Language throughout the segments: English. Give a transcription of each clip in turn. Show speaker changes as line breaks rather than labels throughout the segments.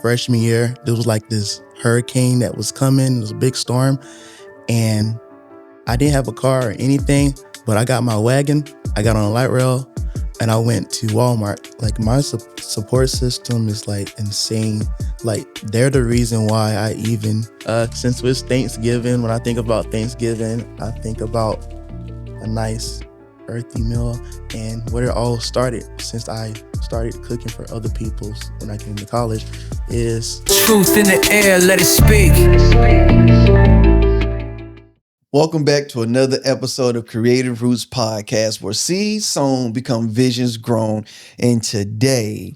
freshman year. There was like this hurricane that was coming. It was a big storm. And I didn't have a car or anything, but I got my wagon. I got on a light rail and I went to Walmart. Like my support system is like insane. Like they're the reason why I even, since it's Thanksgiving, when I think about Thanksgiving, I think about a nice earthy meal, and where it all started since I started cooking for other people when I came to college is
truth in the air, let it speak.
Welcome back to another episode of Creative Roots Podcast, where seeds sown become visions grown. And today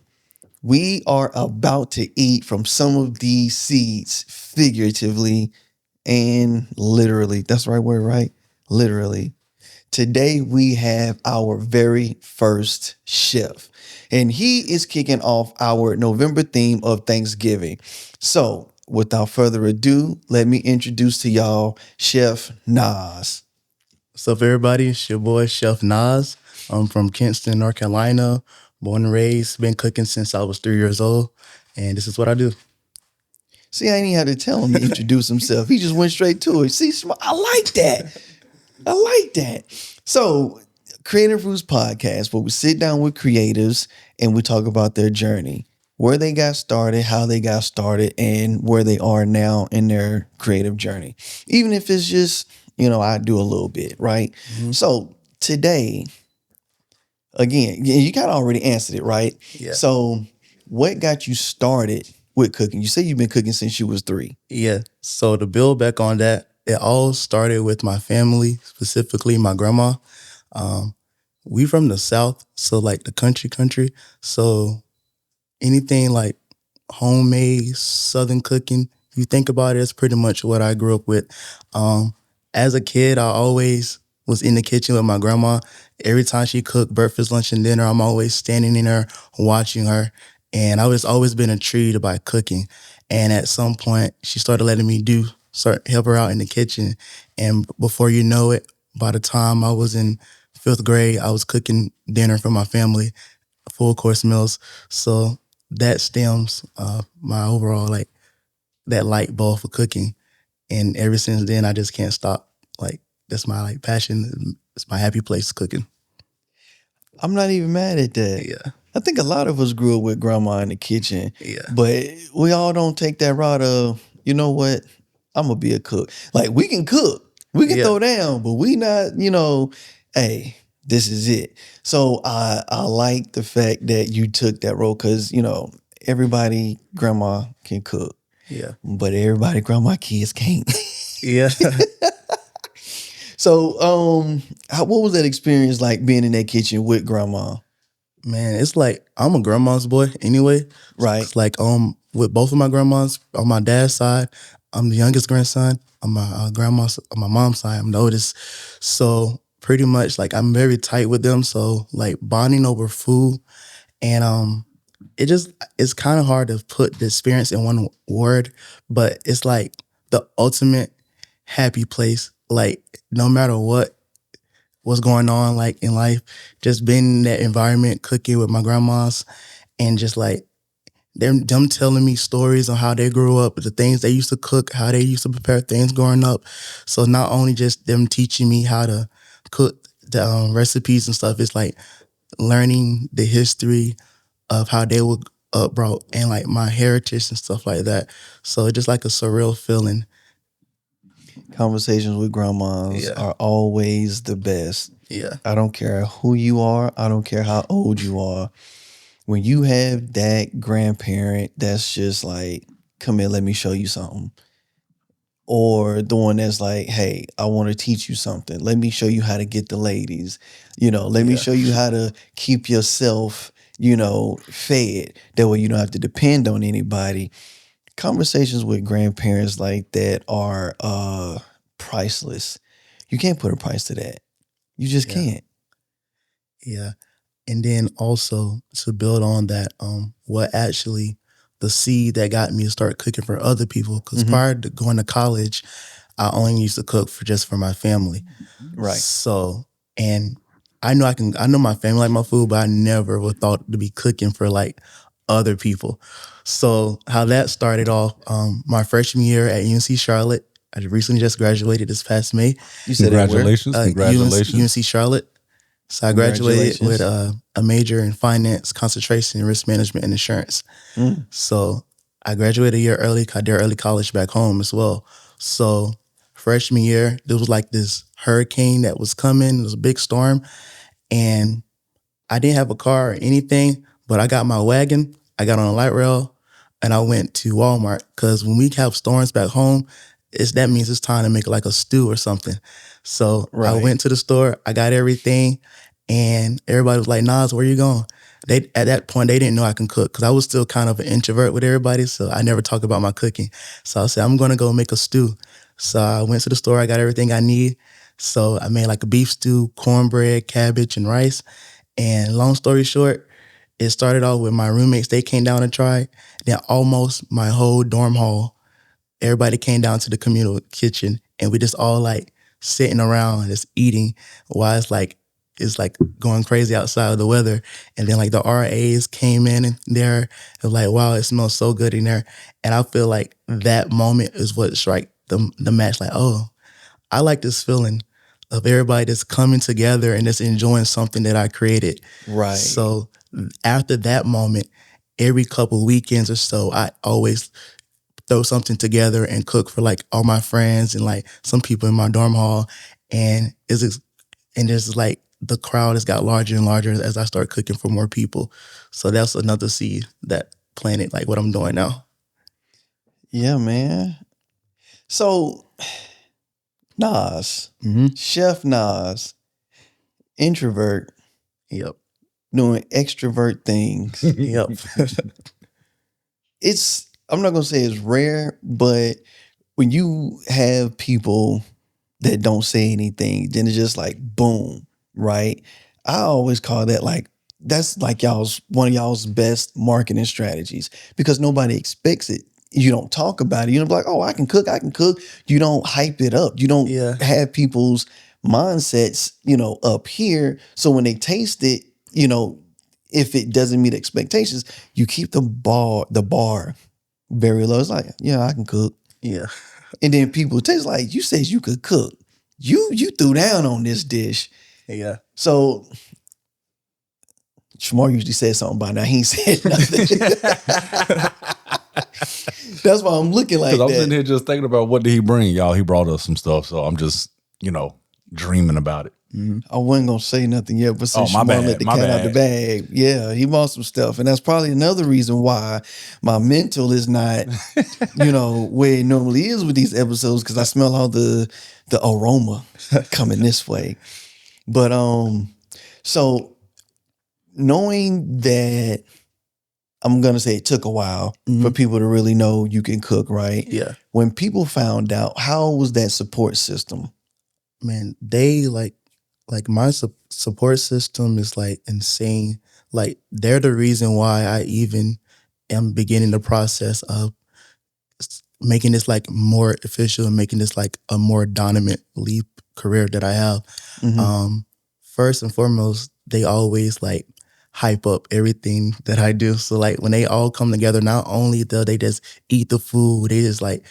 we are about to eat from some of these seeds figuratively and literally. That's the right word, right? Literally. Today we have our very first chef, and he is kicking off our November theme of Thanksgiving. So without further ado, let me introduce to y'all Chef Naz.
what's up, everybody? It's your boy Chef Naz. I'm from Kinston, North Carolina, born and raised. Been cooking since I was 3 years old, and this is what I do.
See, I ain't even had to tell him to introduce himself. He just went straight to it. See, I like that. I like that. So, Creative Roots Podcast, where we sit down with creatives and we talk about their journey, where they got started, how they got started, and where they are now in their creative journey. Even if it's just, I do a little bit, right? Mm-hmm. So, today, again, you kind of already answered it, right?
Yeah.
So, what got you started with cooking? You say you've been cooking since you was 3.
Yeah. So to build back on that, it all started with my family, specifically my grandma. We from the South, so like the country. So anything like homemade Southern cooking, if you think about it, it's pretty much what I grew up with. As a kid, I always was in the kitchen with my grandma. Every time she cooked breakfast, lunch, and dinner, I'm always standing in there watching her. And I was always been intrigued by cooking. And at some point, she started letting me help her out in the kitchen. And before you know it, by the time I was in 5th grade, I was cooking dinner for my family, full course meals. So that stems my overall, like, that light bulb for cooking. And ever since then, I just can't stop. Like, that's my passion. It's my happy place, cooking.
I'm not even mad at that.
Yeah.
I think a lot of us grew up with grandma in the kitchen.
Yeah.
But we all don't take that route of, you know what, I'm going to be a cook. Like, we can cook. We can throw down, but we not, hey, this is it. So I like the fact that you took that role because, everybody grandma can cook.
Yeah.
But everybody grandma kids can't.
Yeah.
So what was that experience like being in that kitchen with grandma?
Man, it's like I'm a grandma's boy anyway.
Right.
It's like with both of my grandmas on my dad's side, I'm the youngest grandson. On my on my mom's side, I'm the oldest. So pretty much like I'm very tight with them. So like bonding over food, and it's kind of hard to put the experience in one word, but it's like the ultimate happy place. Like no matter what's going on like in life, just being in that environment, cooking with my grandmas, and just like them telling me stories on how they grew up, the things they used to cook, how they used to prepare things growing up. So not only just them teaching me how to cook the recipes and stuff, it's like learning the history of how they were brought and like my heritage and stuff like that. So it's just like a surreal feeling.
Conversations with grandmas are always the best.
Yeah.
I don't care who you are. I don't care how old you are. When you have that grandparent that's just like, come here, let me show you something. Or the one that's like, hey, I want to teach you something. Let me show you how to get the ladies. Let me show you how to keep yourself, fed. That way you don't have to depend on anybody. Conversations with grandparents like that are priceless. You can't put a price to that. You just can't.
Yeah. And then also to build on that, what actually the seed that got me to start cooking for other people. Because prior to going to college, I only used to cook for my family.
Right.
So, and I know my family like my food, but I never would thought to be cooking for like other people. So how that started off, my freshman year at UNC Charlotte, I recently just graduated this past May.
You said that where?
UNC Charlotte. So I graduated with a major in finance, concentration in risk management and insurance. So I graduated a year early. I did early college back home as well. So freshman year, there was like this hurricane that was coming. It was a big storm. And I didn't have a car or anything, but I got my wagon. I got on a light rail and I went to Walmart because when we have storms back home, that means it's time to make like a stew or something. So I went to the store, I got everything, and everybody was like, Naz, where you going? At that point, they didn't know I can cook because I was still kind of an introvert with everybody, so I never talk about my cooking. So I said, I'm going to go make a stew. So I went to the store, I got everything I need. So I made like a beef stew, cornbread, cabbage, and rice. And long story short, it started off with my roommates. They came down and tried. Then almost my whole dorm hall, everybody came down to the communal kitchen, and we just all like sitting around just eating while it's like going crazy outside of the weather. And then like the RAs came in and there. It was like, wow, it smells so good in there. And I feel like that moment is what struck the match. Like, oh, I like this feeling of everybody just coming together and just enjoying something that I created.
Right.
So after that moment, every couple weekends or so, I always throw something together and cook for like all my friends and like some people in my dorm hall. And there's like the crowd has got larger and larger as I start cooking for more people. So that's another seed that planted like what I'm doing now.
Yeah, man. So Naz, Chef Naz, introvert.
Yep.
Doing extrovert things.
Yep.
I'm not gonna say it's rare, but when you have people that don't say anything, then it's just like boom, right? I always call that like that's like one of y'all's best marketing strategies because nobody expects it. You don't talk about it. You don't be like, oh, I can cook. You don't hype it up. You don't have people's mindsets, up here. So when they taste it, if it doesn't meet expectations, you keep the bar very low. It's like, yeah, I can cook.
Yeah.
And then people taste like, you said you could cook. You threw down on this dish.
Yeah.
So Shamar usually says something by now. He ain't said nothing. That's why I'm looking like that.
I'm sitting here just thinking about what did he bring, y'all. He brought us some stuff. So I'm just, dreaming about it.
I wasn't gonna say nothing yet, but since
my
Shamar
bad,
let the
my
cat out
bad.
the bag, yeah, he bought some stuff, and that's probably another reason why my mental is not, where it normally is with these episodes because I smell all the aroma coming this way. But so knowing that, I'm gonna say it took a while for people to really know you can cook, right?
Yeah.
When people found out, how was that support system?
Man, they like my support system is like insane. Like they're the reason why I even am beginning the process of making this like more official and making this like a more dominant leap career that I have. First and foremost, they always like hype up everything that I do. So like when they all come together, not only do they just eat the food, they just like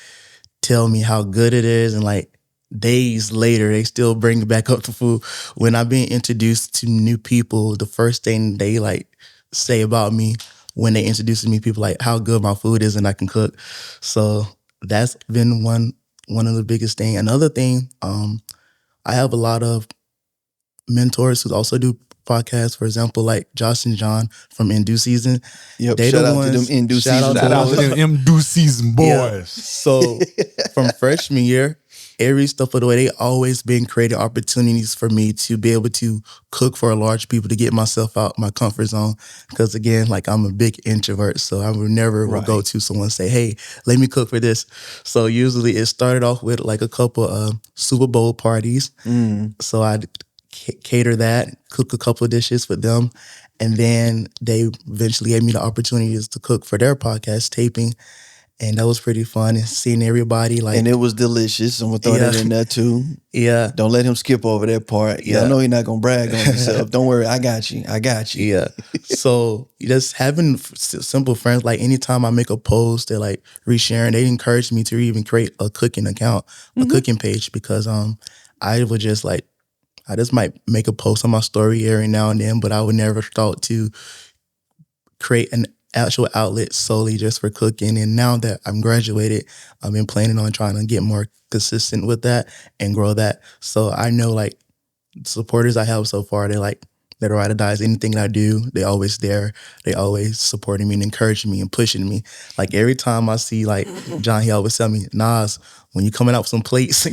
tell me how good it is, and like days later, they still bring back up the food. When I've been introduced to new people, the first thing they like say about me when they introduce me, people like how good my food is and I can cook. So that's been one of the biggest things. Another thing, I have a lot of mentors who also do podcasts. For example, like Josh and John from In Due Season.
Yep,
They
shout
the
out
ones,
to them In Due
shout
Season.
Shout out to them M. Season boys.
Yeah. So from freshman year, every step of the way, they always been creating opportunities for me to be able to cook for large people, to get myself out my comfort zone. Because again, like I'm a big introvert, so I would never will go to someone and say, hey, let me cook for this. So usually it started off with like a couple of Super Bowl parties. So I'd cater that, cook a couple of dishes for them. And then they eventually gave me the opportunities to cook for their podcast taping. and that was pretty fun. And seeing everybody like,
And it was delicious. I'm gonna throw that
Yeah.
in there too.
yeah,
Don't let him skip over that part. Yeah, I
Yeah.
know you're not gonna brag on yourself. Don't worry, I got you. I got you.
yeah. So just having simple friends, like anytime I make a post, they're like resharing. They encourage me to even create a cooking account, a cooking page, because I would just like I just might make a post on my story every now and then, but I would never thought to create an actual outlet solely just for cooking. And now that I'm graduated, I've been planning on trying to get more consistent with that and grow that. So I know like supporters I have so far, they like that ride or dies. Anything I do, they always there. They always supporting me and encouraging me and pushing me. Like every time I see like John, he always tell me, Nas, when you coming out with some plates,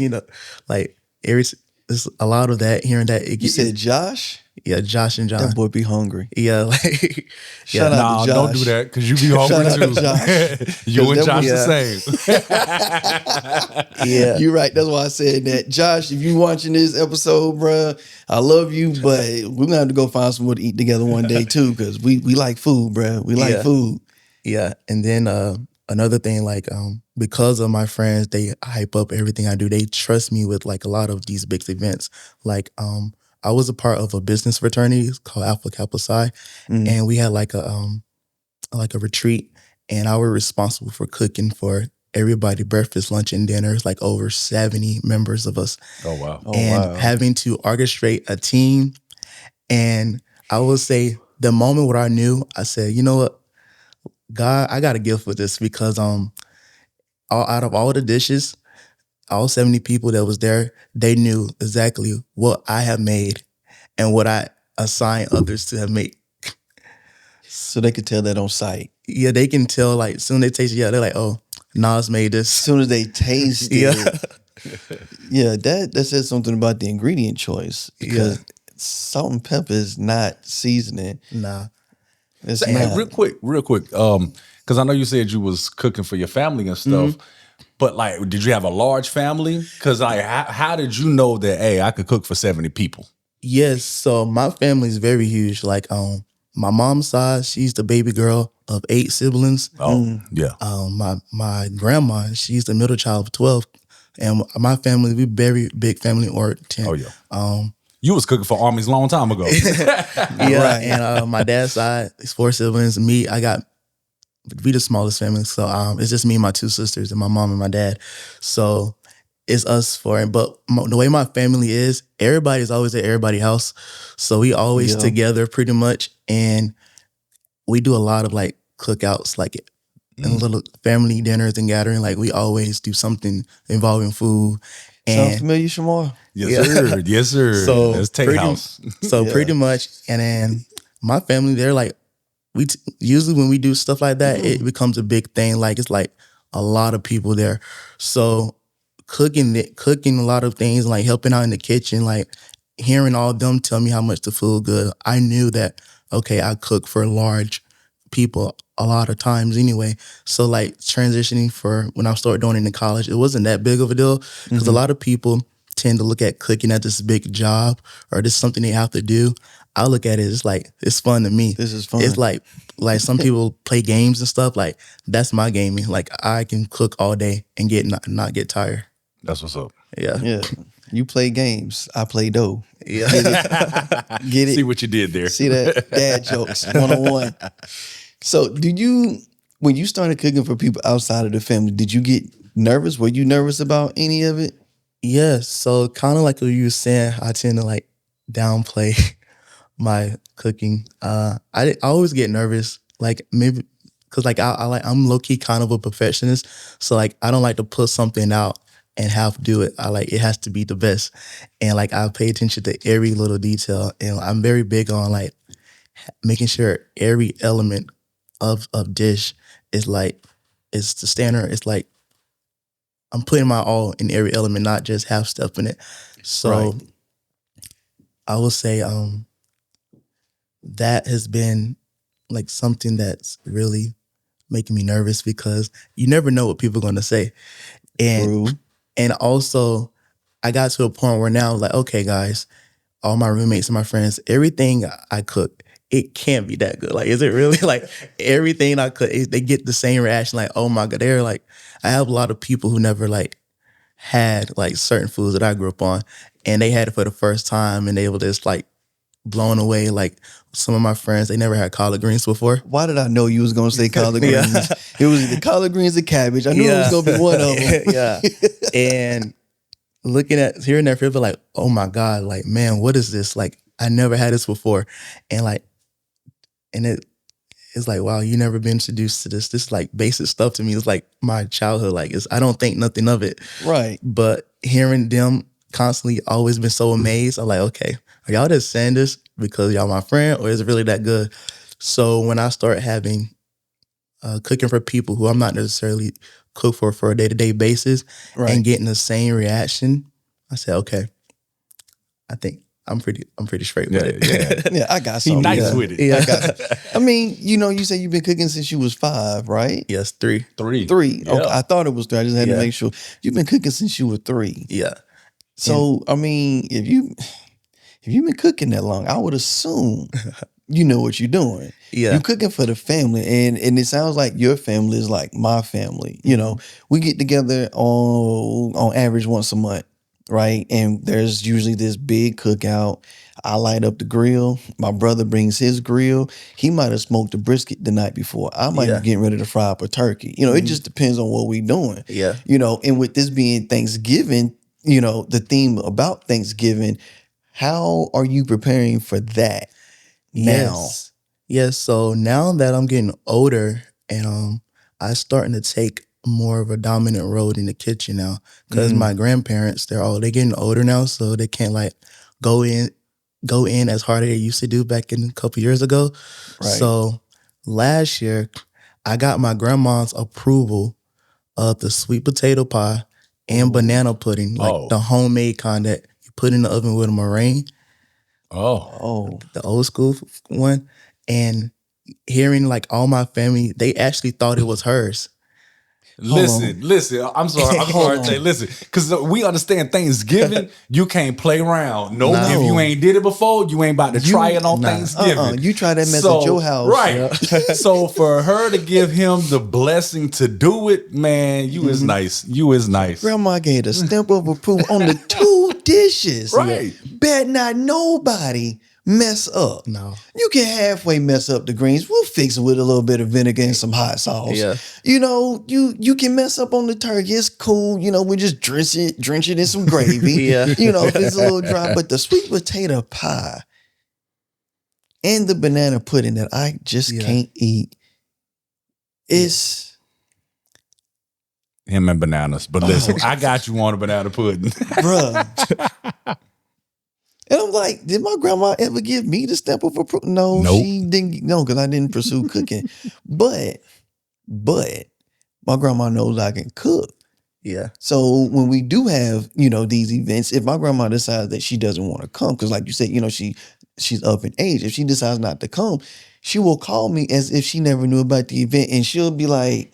like there's a lot of that. Hearing that,
You said Josh?
yeah, Josh and John.
That boy be hungry.
Yeah, like
Shout out
Nah,
to Josh.
don't do that because you be hungry
Shout out to
too.
Josh.
You and
that
Josh
was-
the same.
yeah,
You're right. That's why I said that. Josh, if you watching this episode, bruh, I love you, but we're gonna have to go find somewhere to eat together one day too, because we like food, bruh. We like
Yeah.
food.
yeah. And then another thing, like because of my friends, they hype up everything I do. They trust me with like a lot of these big events. Like I was a part of a business fraternity called Alpha Kappa Psi, and we had like a retreat, and I was responsible for cooking for everybody breakfast, lunch, and dinner. It's like over 70 members of us,
Oh wow.
and having to orchestrate a team. And I will say the moment where I knew, I said, you know what, God, I got a gift for this, because out of all the dishes, all 70 people that was there, they knew exactly what I have made and what I assign others to have made.
So they could tell that on site.
Yeah, they can tell, like, soon they taste it, yeah, they're like, oh, Nas made
As
this.
soon as they taste
Yeah.
it, yeah, that says something about the ingredient choice, because salt and pepper is not seasoning.
Nah.
It's
So, hey,
not.
real quick, because I know you said you was cooking for your family and stuff, but like, did you have a large family? Because like, how did you know that, hey, I could cook for 70 people?
Yes, so my family is very huge. Like, my mom's side, she's the baby girl of 8 siblings.
Oh, yeah.
My grandma, she's the middle child of 12. And my family, we very big family oriented.
Oh, yeah. You was cooking for armies a long time ago.
Yeah,
Right.
and my dad's side is 4 siblings. Me, we the smallest family. So it's just me and my 2 sisters and my mom and my dad. So it's us 4. But the way my family is, everybody's always at everybody's house. So we always
Yeah.
together pretty much. And we do a lot of like cookouts, like and little family dinners and gathering. Like we always do something involving food.
Sound
And
familiar, Shamar?
Yes,
Yeah.
sir. Yes, sir.
So
That's Tate
pretty-
House.
So pretty much, and then my family, they're like, usually when we do stuff like that, it becomes a big thing. Like it's like a lot of people there. So cooking a lot of things, like helping out in the kitchen, like hearing all of them tell me how much the food good, I knew that, okay, I cook for large people a lot of times anyway. So like transitioning for when I started doing it in college, it wasn't that big of a deal, because a lot of people tend to look at cooking as this big job or this something they have to do. I look at it as like, it's fun to me.
This is fun.
It's like some people play games and stuff. Like that's my gaming. Like I can cook all day and not get tired.
That's what's up.
Yeah.
Yeah. You play games. I play dough.
Yeah.
Get it?
See what you did there.
See that? Dad jokes 101. So when you started cooking for people outside of the family, did you get nervous? Were you nervous about any of it?
Yeah. So kind of like what you were saying, I tend to like downplay my cooking. I always get nervous, like maybe because like I'm low key kind of a perfectionist. So like I don't like to put something out and have to do it. I like it has to be the best, and like I pay attention to every little detail, and I'm very big on like making sure every element of dish is like it's the standard. It's like I'm putting my all in every element, not just half stuff in it. So
Right.
I will say that has been like something that's really making me nervous, because you never know what people are going to say.
True.
And also I got to a point where now like, okay guys, all my roommates and my friends, everything I cook, it can't be that good. Like, is it really? Like, everything I could, they get the same reaction. Like, oh my God, they're like, I have a lot of people who never like had like certain foods that I grew up on, and they had it for the first time, and they were just like blown away. Like, some of my friends, they never had collard greens before.
Why did I know you was gonna say collard greens?
Yeah.
It was either collard greens or cabbage. I knew it was gonna be one of them.
Yeah. And hearing that feel like, oh my God, like, man, what is this? Like, I never had this before. And like, and it's like, wow, you never been introduced to this. This like basic stuff to me. It's like my childhood. Like, I don't think nothing of it.
Right.
But hearing them constantly always been so amazed. I'm like, okay, are y'all just saying this because y'all my friend, or is it really that good? So when I start having cooking for people who I'm not necessarily cook for a day-to-day basis,
Right.
and getting the same reaction, I said, okay, I think I'm pretty straight with it.
Yeah, I got
He
something.
nice with it.
Yeah.
I got it. I mean, you say you've been cooking since you was 5, right?
Yes, 3.
3.
3.
Yeah.
Okay, I thought it was 3. I just had to
Yeah.
make sure. You've been cooking since you were 3.
Yeah.
So, I mean, if you've been cooking that long, I would assume you know what you're doing.
Yeah.
You're cooking for the family, and it sounds like your family is like my family. You know, we get together on average once a month, right? And there's usually this big cookout. I light up the grill. My brother brings his grill. He might have smoked a brisket the night before. I might
Yeah.
be getting ready to fry up a turkey. You know, it just depends on what we doing.
Yeah.
You know, and with this being Thanksgiving, you know, the theme about Thanksgiving, how are you preparing for that now?
Yes. So now that I'm getting older, and I'm starting to take more of a dominant role in the kitchen now, because my grandparents, they're getting older now, so they can't like go in as hard as they used to do back in a couple years ago.
Right.
So last year, I got my grandma's approval of the sweet potato pie and banana pudding, like
Oh.
the homemade kind that you put in the oven with a meringue,
Oh,
the old school one. And hearing like all my family, they actually thought it was hers.
Listen. I'm sorry, Jay. Listen, because we understand Thanksgiving, you can't play around. No,
No.
if you ain't did it before, you ain't about to try it on Thanksgiving.
You try that mess at your house.
Right. So for her to give him the blessing to do it, man, you is nice. You is nice.
Grandma gave a stamp of approval on the 2 dishes.
Right.
Bet not nobody mess up.
No.
You can halfway mess up the greens. We'll fix it with a little bit of vinegar and some hot sauce.
Yeah.
You know, you can mess up on the turkey. It's cool. You know, we just drench it in some gravy.
Yeah.
You know, if it's a little dry. But the sweet potato pie and the banana pudding that I just can't eat. It's
Him and bananas. But listen, I got you on a banana pudding.
bruh. And I'm like, did my grandma ever give me the stamp of approval? No,
Nope.
she didn't. No, because I didn't pursue cooking. But my grandma knows I can cook.
Yeah.
So when we do have, you know, these events, if my grandma decides that she doesn't want to come, because like you said, you know, she's up in age. If she decides not to come, she will call me as if she never knew about the event, and she'll be like,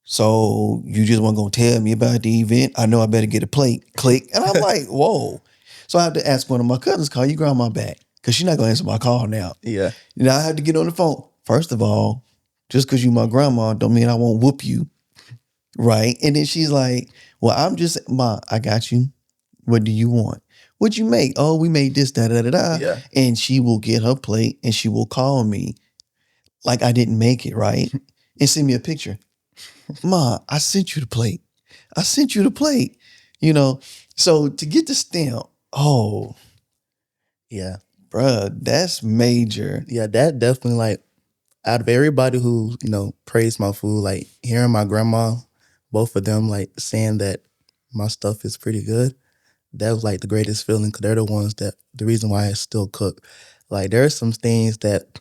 "So you just weren't gonna tell me about the event? I know I better get a plate." Click, and I'm like, "Whoa!" So I have to ask one of my cousins, "Call your grandma back," because she's not gonna answer my call now.
Yeah.
Now I have to get on the phone. First of all, just because you my grandma don't mean I won't whoop you. Right? And then she's like, well, Ma, I got you. What do you want? What'd you make? Oh, we made this, da, da, da, da.
Yeah.
And she will get her plate and she will call me like I didn't make it, right? And send me a picture. Ma, I sent you the plate. I sent you the plate. You know, so to get the stamp, oh,
Yeah.
bruh, that's major.
Yeah. That definitely, like, out of everybody who, praised my food, like hearing my grandma, both of them like saying that my stuff is pretty good, that was like the greatest feeling, because they're the reason why I still cook. Like, there are some things that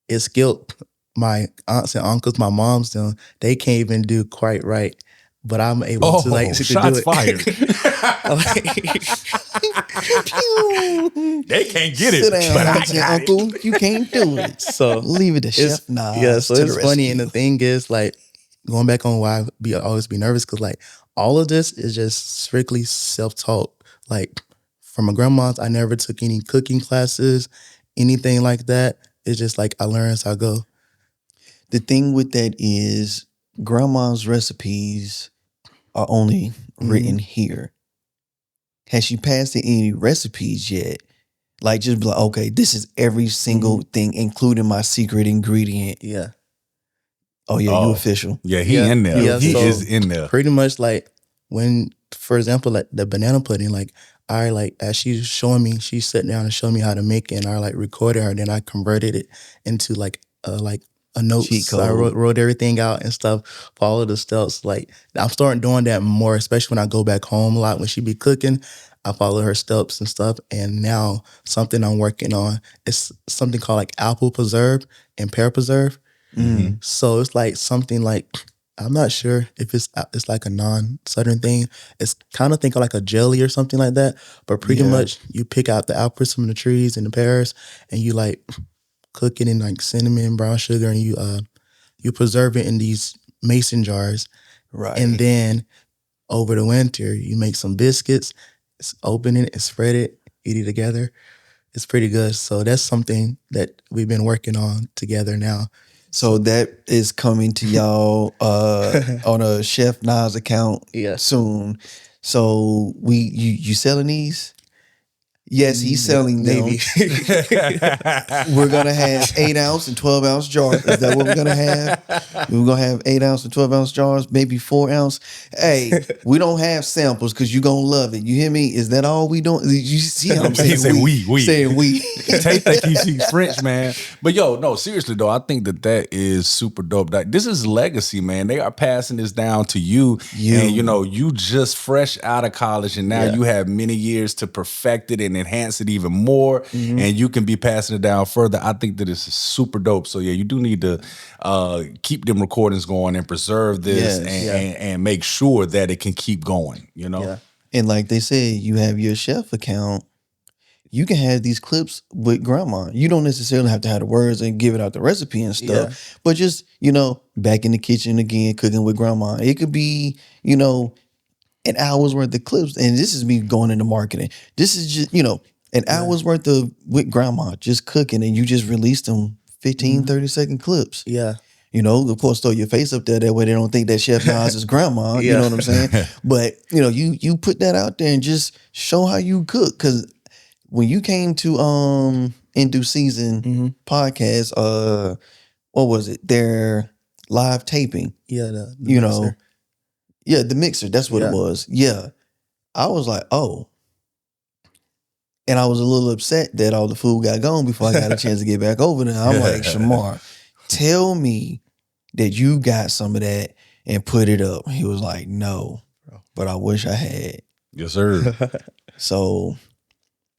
it skilled my aunts and uncles, my mom's them, they can't even do quite right. But I'm able to like to
shots
do it.
fired. They can't get it,
Sit down,
but I
auntie,
got it.
uncle. You can't do it.
So
Leave it to
it's-
Chef Naz.
yeah, so
to
it's
the
funny,
rescue.
and the thing is, like, going back on why I always be nervous, because like all of this is just strictly self-taught. Like, from my grandma's, I never took any cooking classes, anything like that. It's just like I learn as I go.
The thing with that is grandma's recipes are only written here. Has she passed any recipes yet? Like just be like, okay, this is every single thing, including my secret ingredient.
Yeah.
Oh yeah, you official.
Yeah, he in there.
Yeah,
He
so
is in there.
Pretty much like when, for example, like the banana pudding, like I like as she's showing me, she sat down and showed me how to make it, and I like recorded her, and then I converted it into like a note.
Cheat
So I
code.
wrote everything out and stuff, follow the steps. Like I'm starting doing that more, especially when I go back home a lot. When she be cooking, I follow her steps and stuff. And now something I'm working on is something called like apple preserve and pear preserve. So it's like something like, I'm not sure if it's like a non-Southern thing. It's kind of think of like a jelly or something like that. But pretty much you pick out the apples from the trees and the pears, and you like cook it in like cinnamon, brown sugar, and you preserve it in these mason jars.
Right.
And then over the winter, you make some biscuits, open it, and spread it, eat it together. It's pretty good. So that's something that we've been working on together now.
So that is coming to y'all on a Chef Naz account soon. So you selling these? Yes, he's selling them.
Maybe.
We're gonna have 8-ounce and 12-ounce jars. Is that what we're gonna have? We're gonna have 8-ounce and 12-ounce jars, maybe 4-ounce. Hey, we don't have samples because you're gonna love it. You hear me? Is that all we doing? You see how I'm saying?
He said we.
Saying we.
Take that QC French, man. But yo, no, seriously though, I think that is super dope. Like, this is legacy, man. They are passing this down to you. And you just fresh out of college, and now you have many years to perfect it and enhance it even more, and you can be passing it down further. I think that it's super dope. So yeah, you do need to keep them recordings going and preserve this and make sure that it can keep going,
And like they said, you have your chef account. You can have these clips with grandma. You don't necessarily have to have the words and give it out the recipe and stuff, but just, back in the kitchen again, cooking with grandma. It could be, an hour's worth of clips. And this is me going into marketing. This is just, an hour's worth of with grandma just cooking, and you just release them 15, 30-second clips.
Yeah.
Of course, throw your face up there. That way they don't think that Chef Naz is grandma. You know what I'm saying? But, you put that out there and just show how you cook. Because when you came to In Due Season podcast, what was it? Their live taping.
Yeah, the
mixer. Yeah, the mixer. That's what it was. Yeah. I was like, oh. And I was a little upset that all the food got gone before I got a chance to get back over there. I'm like, Shamar, tell me that you got some of that and put it up. He was like, no, but I wish I had.
Yes, sir.
So,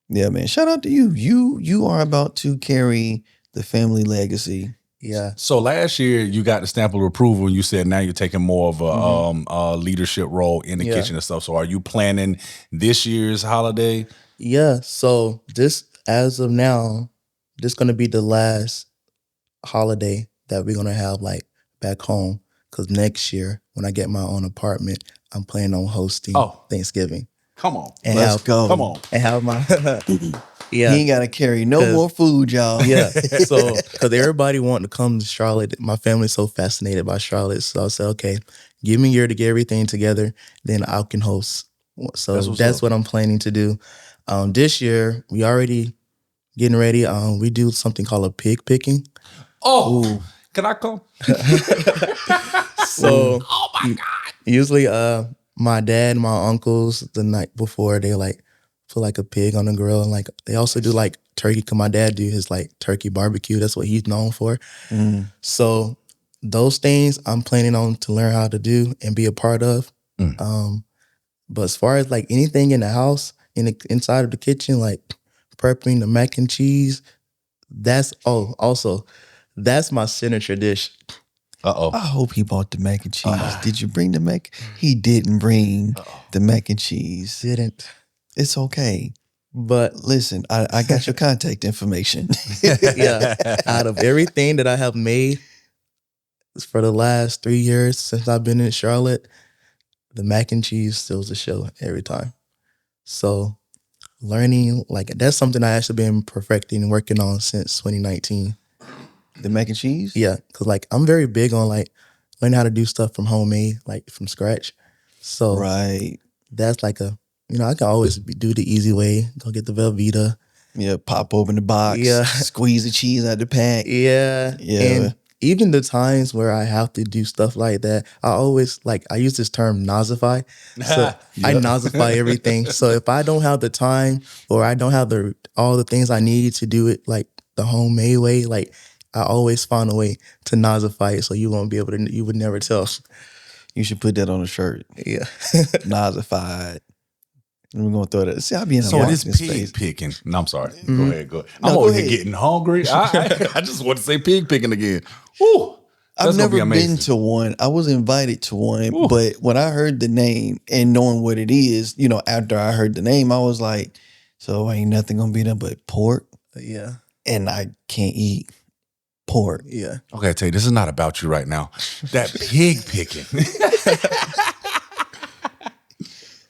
yeah, man, shout out to you. You are about to carry the family legacy.
Yeah.
So last year you got the stamp of approval, and you said now you're taking more of a leadership role in the kitchen and stuff. So are you planning this year's holiday?
Yeah. So this, as of now, this gonna be the last holiday that we're gonna have like back home. Because next year, when I get my own apartment, I'm planning on hosting Thanksgiving.
Come on,
and
let's go.
Come on,
and have my
He ain't got to carry no more food, y'all.
Yeah. So, because everybody wanting to come to Charlotte, my family's so fascinated by Charlotte. So I said, okay, give me a year to get everything together, then I can host. So that's what I'm planning to do. This year, we already getting ready. We do something called a pig picking.
Oh, can I come?
So, oh my God. Usually, my dad and my uncles, the night before, they like put like a pig on the grill, and like they also do like turkey. Cause my dad do his like turkey barbecue. That's what he's known for. So those things I'm planning on to learn how to do and be a part of. But as far as like anything in the house, inside of the kitchen, like prepping the mac and cheese, that's that's my signature dish.
I hope he bought the mac and cheese. Did you bring the mac? He didn't bring the mac and cheese.
Didn't.
It's okay.
But
listen, I got your contact information.
Yeah. Out of everything that I have made for the last 3 years since I've been in Charlotte, the mac and cheese steals the show every time. So learning, like that's something I actually been perfecting and working on since 2019.
The mac and cheese?
Yeah, because like I'm very big on like learning how to do stuff from homemade, like from scratch. So
Right.
that's like I can always do the easy way. Go get the Velveeta.
Yeah, pop open the box,
Yeah.
squeeze the cheese out the pack.
Yeah.
Yeah.
And even the times where I have to do stuff like that, I always I use this term nazify. So I
Yep.
nazify everything. So if I don't have the time or I don't have all the things I need to do it like the homemade way, like I always find a way to nazify it so you won't be able to, you would never tell.
You should put that on a shirt.
Yeah.
Nazified. We're gonna throw that. See, I be in a
So this
marketing
pig
space.
picking. No, I'm sorry. Go ahead. Go ahead.
No,
I'm
go
over here
ahead.
getting hungry. I just want to say pig picking again. Woo. That's
I've
gonna be
never
amazing.
been to one. I was invited to one,
Ooh.
but when I heard the name and knowing what it is, after I heard the name, I was like, so ain't nothing gonna be there but pork,
Yeah.
and I can't eat pork.
Yeah.
Okay, Tay, this is not about you right now. That pig picking.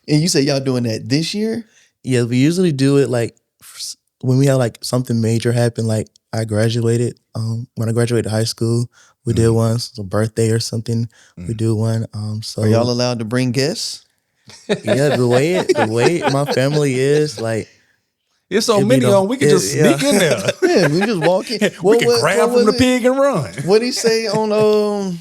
And you say y'all doing that this year?
Yeah, we usually do it like when we have like something major happen. Like I graduated. When I graduated high school, we did one. So a birthday or something, we do one. So
Are y'all allowed to bring guests?
yeah, the way my family is like
It's so
It'd be
many
the-
on. We can just
yeah.
sneak in there.
Yeah, we just walk in.
We can grab from the pig and run.
What did he say on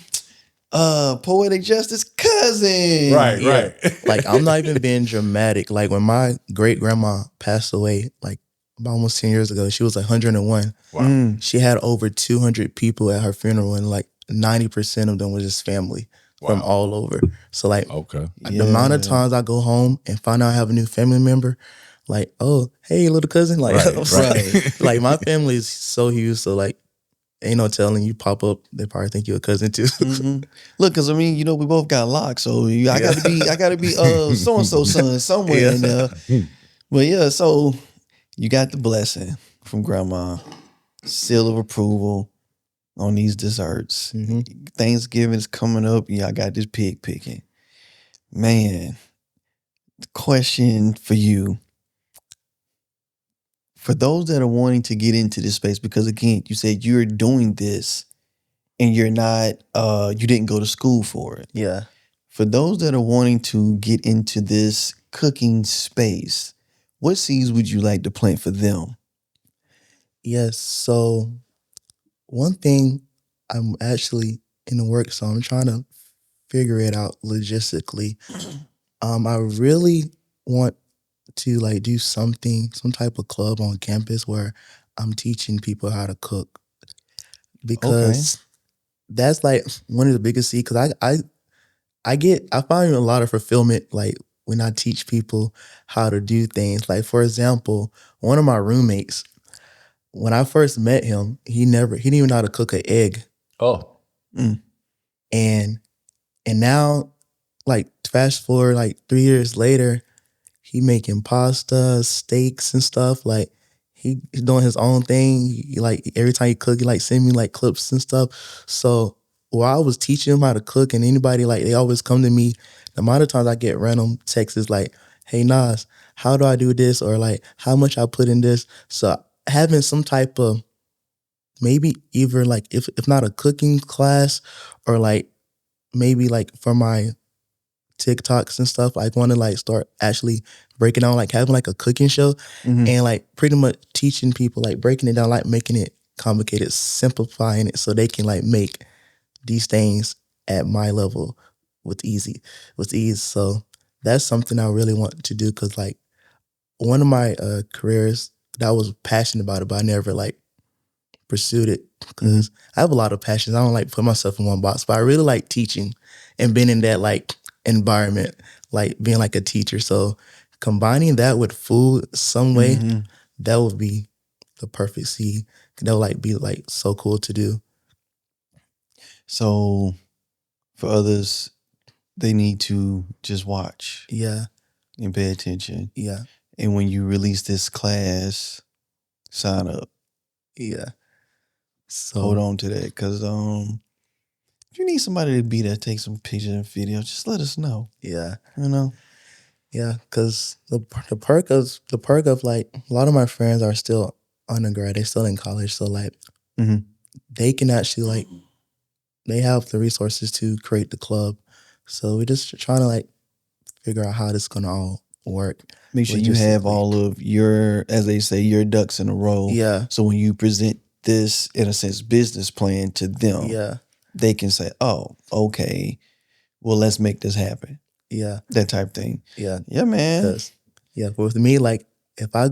Poetic Justice? Cousin.
Right,
yeah.
right.
Like I'm not even being dramatic. Like when my great grandma passed away, like about almost 10 years ago, she was 101.
Wow.
She had over 200 people at her funeral, and like 90% of them was just family from
Wow.
all over. So like
Okay.
the amount of times I go home and find out I have a new family member, like, oh, hey, little cousin. Like,
Right, right.
like my family is so huge. So like, ain't no telling, you pop up, they probably think you're a cousin too.
Mhm. Look, because I mean, we both got locks, so I gotta be so and so son somewhere in there. But yeah, so you got the blessing from grandma, seal of approval on these desserts. Thanksgiving is coming up. Yeah, I got this pig picking. Man, question for you. For those that are wanting to get into this space, because again, you said you're doing this and you're not, you didn't go to school for it.
Yeah.
For those that are wanting to get into this cooking space, what seeds would you like to plant for them?
Yes. So one thing I'm actually in the works on, I'm trying to figure it out logistically. I really want to like do something, some type of club on campus where I'm teaching people how to cook, because that's like one of the biggest seeds. Because I find a lot of fulfillment like when I teach people how to do things. Like for example, one of my roommates, when I first met him, he didn't even know how to cook an egg.
Oh.
And now, like fast forward like 3 years later, he making pasta, steaks and stuff. Like he's doing his own thing. He, like every time he cook, he like send me like clips and stuff. So while I was teaching him how to cook, and anybody like they always come to me, the amount of times I get random texts is like, "Hey Naz, how do I do this?" Or like, "How much I put in this?" So having some type of maybe either like if not a cooking class, or like maybe like for my TikToks and stuff, I want to like start actually breaking down, like having like a cooking show and like pretty much teaching people, like breaking it down, like making it complicated, simplifying it so they can like make these things at my level with ease. So that's something I really want to do, because like one of my careers that I was passionate about it, but I never like pursued it because I have a lot of passions. I don't like put myself in one box, but I really like teaching and being in that like environment, like being like a teacher. So combining that with food some way, that would be the perfect seed. That would like be like so cool to do.
So for others, they need to just watch
Yeah.
and pay attention.
Yeah.
And when you release this class, sign up.
Yeah. So
Hold on to that, because if you need somebody to be there, take some pictures and videos, just let us know.
yeah.
You know?
Yeah, because the perk of like a lot of my friends are still undergrad, they're still in college, so like
Mhm.
they can actually like they have the resources to create the club. So we're just trying to like figure out how this is gonna all work.
Make sure you have
logistically.
all of your, as they say, your ducks in a row.
Yeah,
So when you present this, in a sense, business plan to them,
yeah,
they can say, "Oh, okay, well, let's make this happen."
yeah,
That type thing.
yeah.
Yeah, man.
Because yeah, but with me, like if I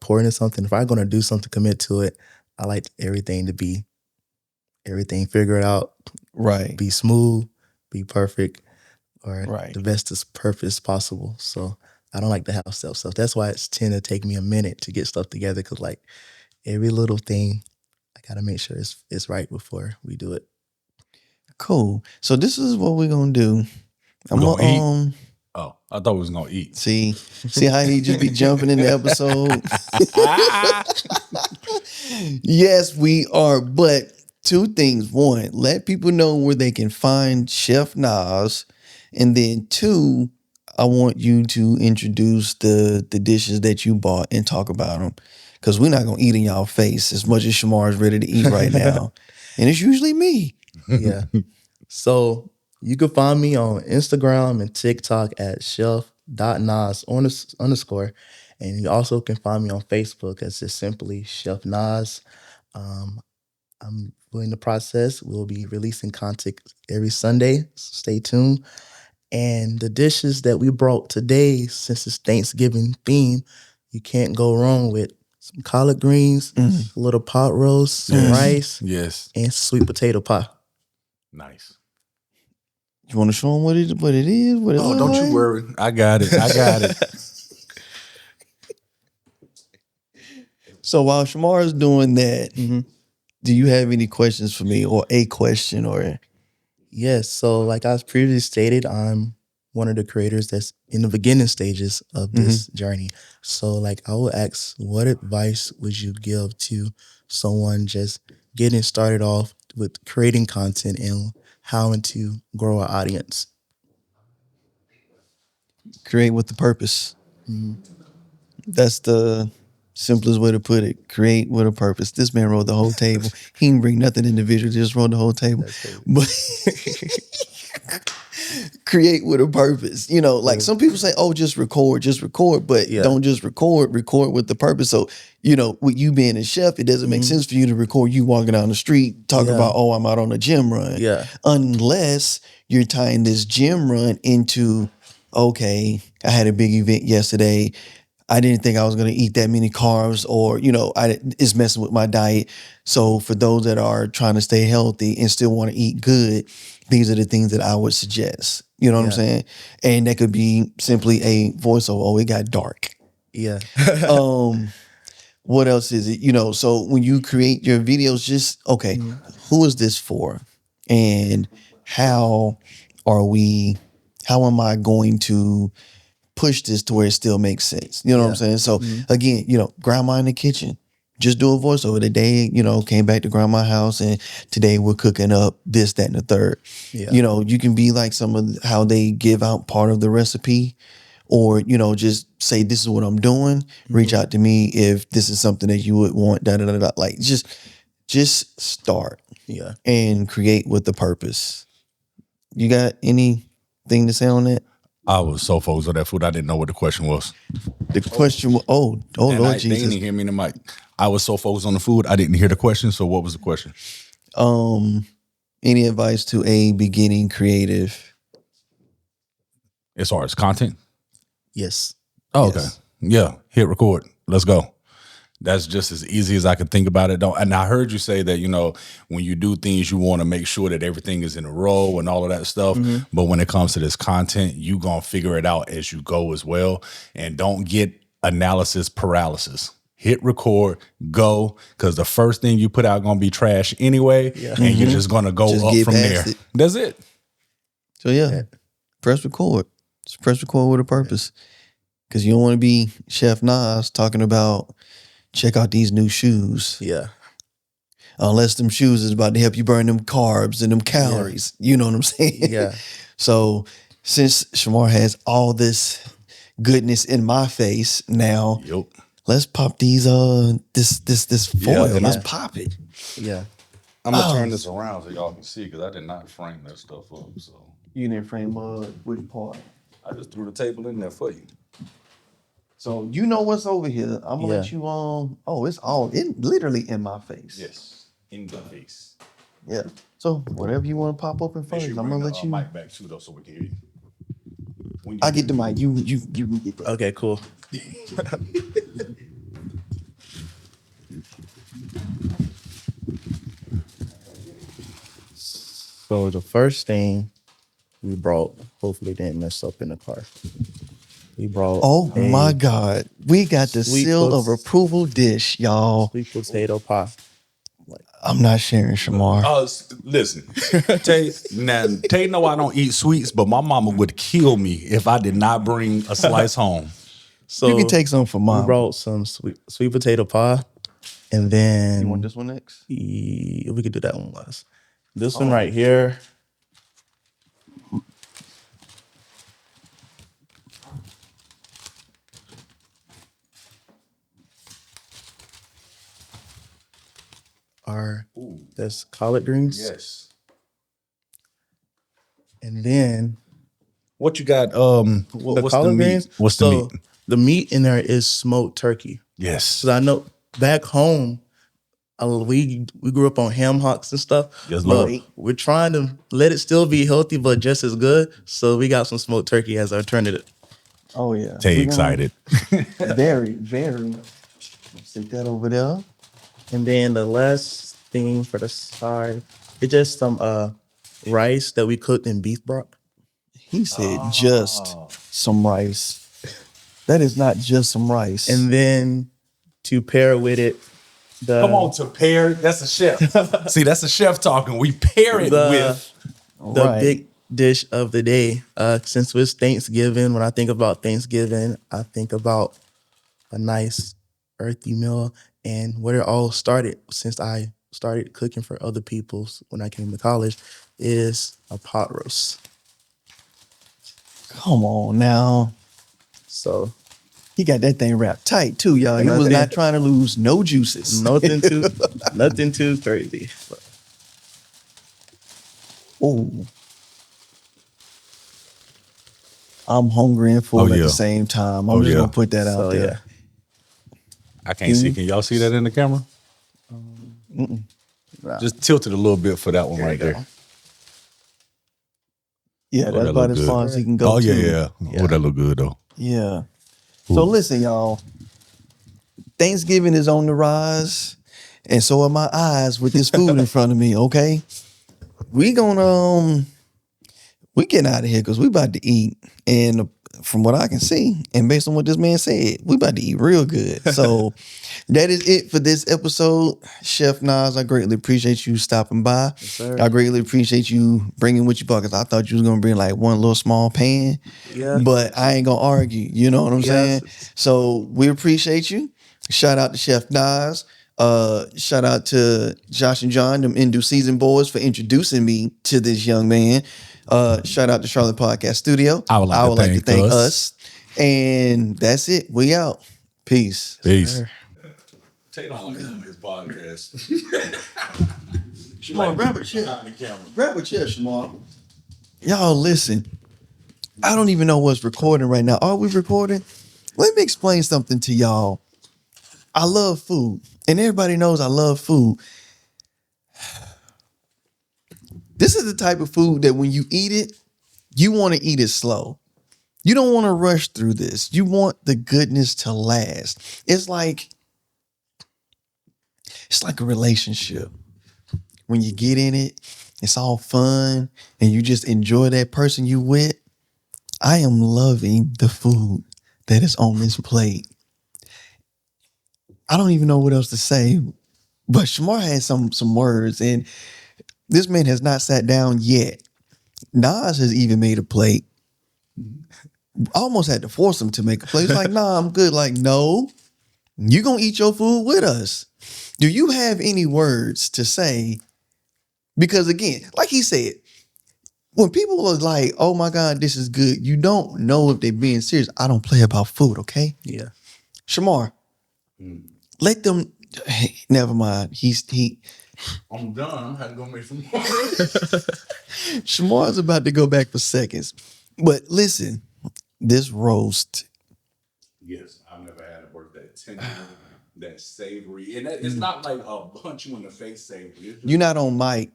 pour into something, if I'm gonna do something, commit to it, I like everything to be everything figured out,
Right.
be smooth, be perfect, or
Right.
the best as perfect as possible. So I don't like to have stuff. That's why it's tend to take me a minute to get stuff together because like every little thing, I gotta make sure it's right before we do it.
Cool. So this is what we're gonna do.
We're
I'm
gonna eat.
gonna
Oh, I thought we was gonna eat.
see how he just be jumping in the episode. Yes, we are. But two things. One, let people know where they can find Chef Naz. And then two, I want you to introduce the dishes that you bought and talk about them. Because we're not going to eat in y'all face as much as Shamar is ready to eat right now. And it's usually me.
Yeah. So you can find me on Instagram and TikTok at chef.nas underscore. And you also can find me on Facebook as just simply Chef Naz. I'm in the process. We'll be releasing content every Sunday. So stay tuned. And the dishes that we brought today, since it's Thanksgiving theme, you can't go wrong with some collard greens, a little pot roast, some
Yes.
rice,
Yes.
and sweet potato pie.
Nice.
You want to show them what it is? What it
Oh,
look
don't
like?
you worry. I got it. I got it.
So while Shamar is doing that,
Mhm.
do you have any questions for me or a question or?
Yes. So, like I previously stated, I'm one of the creators that's in the beginning stages of this journey. So, like, I would ask, what advice would you give to someone just getting started off with creating content and how to grow an audience?
Create with the purpose. That's the simplest way to put it. Create with a purpose. This man wrote the whole table. He didn't bring nothing individual, just wrote the whole table.
That's
But create with a purpose. You know, like some people say, oh, just record, but
Yeah.
don't just record with the purpose. So, you know, with you being a chef, it doesn't make sense for you to record you walking down the street talking
Yeah.
about, oh, I'm out on a gym run.
Yeah.
Unless you're tying this gym run into, okay, I had a big event yesterday. I didn't think I was going to eat that many carbs, or, you know, it's messing with my diet. So for those that are trying to stay healthy and still want to eat good, these are the things that I would suggest. You know what I'm
Yeah.
saying? And that could be simply a voiceover. Oh, it got dark.
Yeah.
What else is it? You know, so when you create your videos, just, okay, who is this for? And how am I going to push this to where it still makes sense? You know what I'm saying? So again, you know, grandma in the kitchen, just do a voiceover. Today, you know, came back to grandma's house and today we're cooking up this, that, and the third.
Yeah.
You know, you can be like some of how they give out part of the recipe, or, you know, just say, this is what I'm doing. Reach out to me if this is something that you would want, da, da, da, da. Like just start
Yeah.
and create with the purpose. You got anything to say on that?
I was so focused on that food, I didn't know what the question was.
The question was, oh
And
Lord
they
Jesus.
didn't hear me in the mic. I was so focused on the food, I didn't hear the question. So what was the question?
Any advice to a beginning creative?
As far as content?
Yes.
Oh, okay.
Yes.
Yeah. Hit record. Let's go. That's just as easy as I could think about it. And I heard you say that, you know, when you do things, you want to make sure that everything is in a row and all of that stuff. But when it comes to this content, you going to figure it out as you go as well. And don't get analysis paralysis. Hit record, go, because the first thing you put out going to be trash anyway. And you're just going to go
Just
up
get
from there.
past it.
That's it.
So yeah, press record. Just press record with a purpose. Because you don't want to be Chef Naz talking about, check out these new shoes.
Yeah.
Unless them shoes is about to help you burn them carbs and them calories. You know what I'm saying?
Yeah.
So since Shamar has all this goodness in my face. Now
Yep.
let's pop these this foil.
and
Let's
I-
pop it.
Yeah.
I'm gonna turn this around so y'all can see because I did not frame that stuff up. So
You didn't frame which part.
I just threw the table in there for you.
So you know what's over here. I'm gonna let
Yeah.
you it's all literally in my face.
Yes, in the face.
Yeah. So whatever you want to pop open
Make
first,
sure you
I'm
bring
gonna
the
let you.
mic back too though so we can hear you. When you
I get the mic. You can get that.
Okay, cool. So the first thing we brought, hopefully didn't mess up in the car. We brought
Oh
a
my God. We got the
sweet
seal of
pot-
approval dish, y'all.
sweet potato pie.
I'm not sharing, Shamar.
Listen, Tay know I don't eat sweets, but my mama would kill me if I did not bring a slice home.
So
You can take some for
we
mom.
brought some sweet potato pie, and then
You want this one next?
we could do that one last. This one right here. That's collard greens.
Yes.
And then
What you got?
the
What's the
collard
meat?
greens.
What's the meat?
The meat in there is smoked turkey.
Yes.
So I know back home, we grew up on ham hocks and stuff.
Yes,
but
Lord.
we're trying to let it still be healthy, but just as good. So we got some smoked turkey as alternative.
Oh yeah.
Tay
We
excited.
Very, very. Stick that over there.
And then the last thing for the side, it's just some rice that we cooked in beef broth.
He said just some rice. That is not just some rice.
And then to pair with it,
Come on, to pair. That's a chef. See, that's a chef talking. We pair it with.
the
Right.
big dish of the day. Since it's Thanksgiving, when I think about Thanksgiving, I think about a nice earthy meal. And where it all started, since I started cooking for other people when I came to college, is a pot roast.
Come on now.
So
He got that thing wrapped tight too, y'all. He was
Nothing-
not trying to lose no juices.
nothing too crazy. But
Oh. I'm hungry and full
Oh,
at
yeah.
the same time. I'm
Oh,
just
yeah.
gonna put that out
so
there.
yeah.
I can't see. Can y'all see that in the camera?
Nah.
Just tilt it a little bit for that one
There
right
you go.
there.
Yeah,
Oh,
that's
that
about
look
as
good.
far as he can go.
Oh
too.
yeah. Oh, that look good though.
Yeah. So listen, y'all. Thanksgiving is on the rise, and so are my eyes with this food in front of me. Okay, we gonna we getting out of here because we about to eat, and from what I can see, and based on what this man said, we about to eat real good. So that is it for this episode. Chef Naz, I greatly appreciate you stopping by.
sir.
I greatly appreciate you bringing what you brought because I thought you was gonna bring like one little small pan.
Yeah.
But I ain't gonna argue. You know what I'm saying? So we appreciate you. Shout out to Chef Naz. Shout out to Josh and John, them Indu Season Boys, for introducing me to this young man. Shout out to Charlotte Podcast Studio.
I would like to thank us.
And that's it. We out. Peace.
Peace. Take on his podcast.
Shamar, grab a chair. Grab a chair, Shamar. Y'all listen. I don't even know what's recording right now. Are we recording? Let me explain something to y'all. I love food, and everybody knows I love food. This is the type of food that when you eat it, you want to eat it slow. You don't want to rush through this. You want the goodness to last. It's like a relationship. When you get in it, it's all fun, and you just enjoy that person you with. I am loving the food that is on this plate. I don't even know what else to say, but Shamar had some words, and this man has not sat down yet. Nas has even made a plate. I almost had to force him to make a plate. He's like, nah, I'm good. Like, no, you gonna eat your food with us. Do you have any words to say? Because again, like he said, when people are like, "Oh my God, this is good," you don't know if they're being serious. I don't play about food, okay?
Yeah.
Shamar, let them. Never mind.
I'm done. I had to go make some more.
Shamar's about to go back for seconds. But listen, this roast.
Yes, I've never had a burger that tender, that savory, and it's not like a punch you in the face savory.
You're not on mic.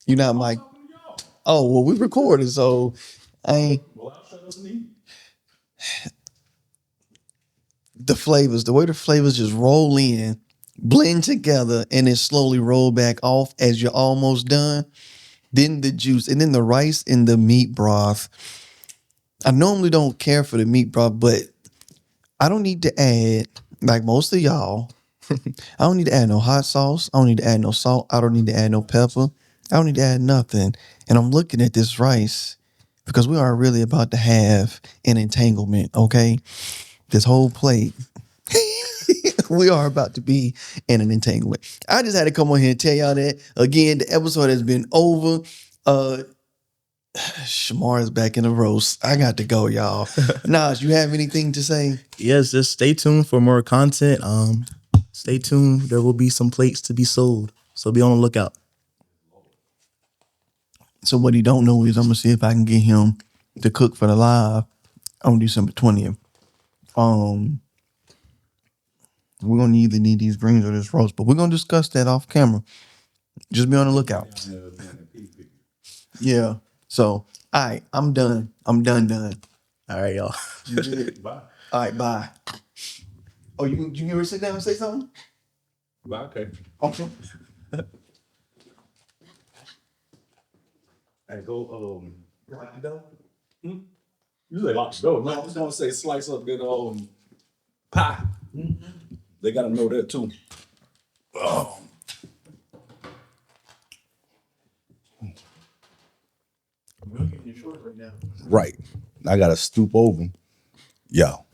You're not mic. Oh well, we recorded, so I ain't.
Well, I'll shut up and eat.
The flavors, the way the flavors just roll in, blend together, and then slowly roll back off as you're almost done. Then the juice, and then the rice and the meat broth. I normally don't care for the meat broth, but I don't need to add, like most of y'all, I don't need to add no hot sauce. I don't need to add no salt. I don't need to add no pepper. I don't need to add nothing. And I'm looking at this rice because we are really about to have an entanglement, okay? This whole plate. We are about to be in an entanglement. I just had to come on here and tell y'all that. Again, the episode has been over. Shamar is back in the roast. I got to go, y'all. Naz, you have anything to say?
Yes, just stay tuned for more content. Stay tuned. There will be some plates to be sold. So be on the lookout.
So what he don't know is I'm gonna see if I can get him to cook for the live on December 20th. We're gonna either need these greens or this roast, but we're gonna discuss that off camera. Just be on the lookout. Yeah. So, all right, I'm done. I'm done.
All right, y'all.
Bye.
All right, bye. Oh, you get ready to sit down and say something?
Bye. Okay.
Okay.
Hey, go. Lock the door. You say lock the door. No, I was gonna say slice up that pie. They gotta know that too. Oh. Right. I gotta stoop over. Yo.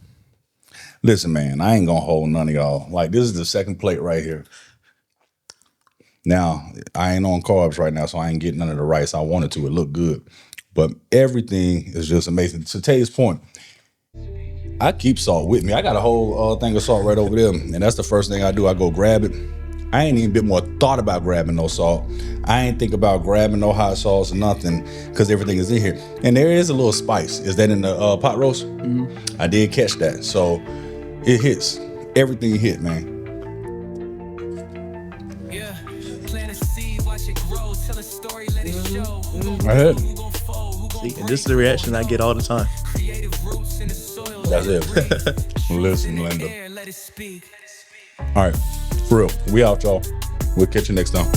Listen, man, I ain't gonna hold none of y'all. Like, this is the second plate right here. Now, I ain't on carbs right now, so I ain't getting none of the rice. I wanted to. It looked good. But everything is just amazing. To Tay's point, I keep salt with me. I got a whole thing of salt right over there, and that's the first thing I do. I go grab it. I ain't even a bit more thought about grabbing no salt. I ain't think about grabbing no hot sauce or nothing because everything is in here. And there is a little spice. Is that in the pot roast? Mm-hmm. I did catch that. So it hits. Everything hit, man.
Yeah, plant a seed, watch it grow, tell a story, let it show.
I heard.
See, and this is the reaction I get all the time.
That's it. Listen, Linda. All right, for real. We out, y'all. We'll catch you next time.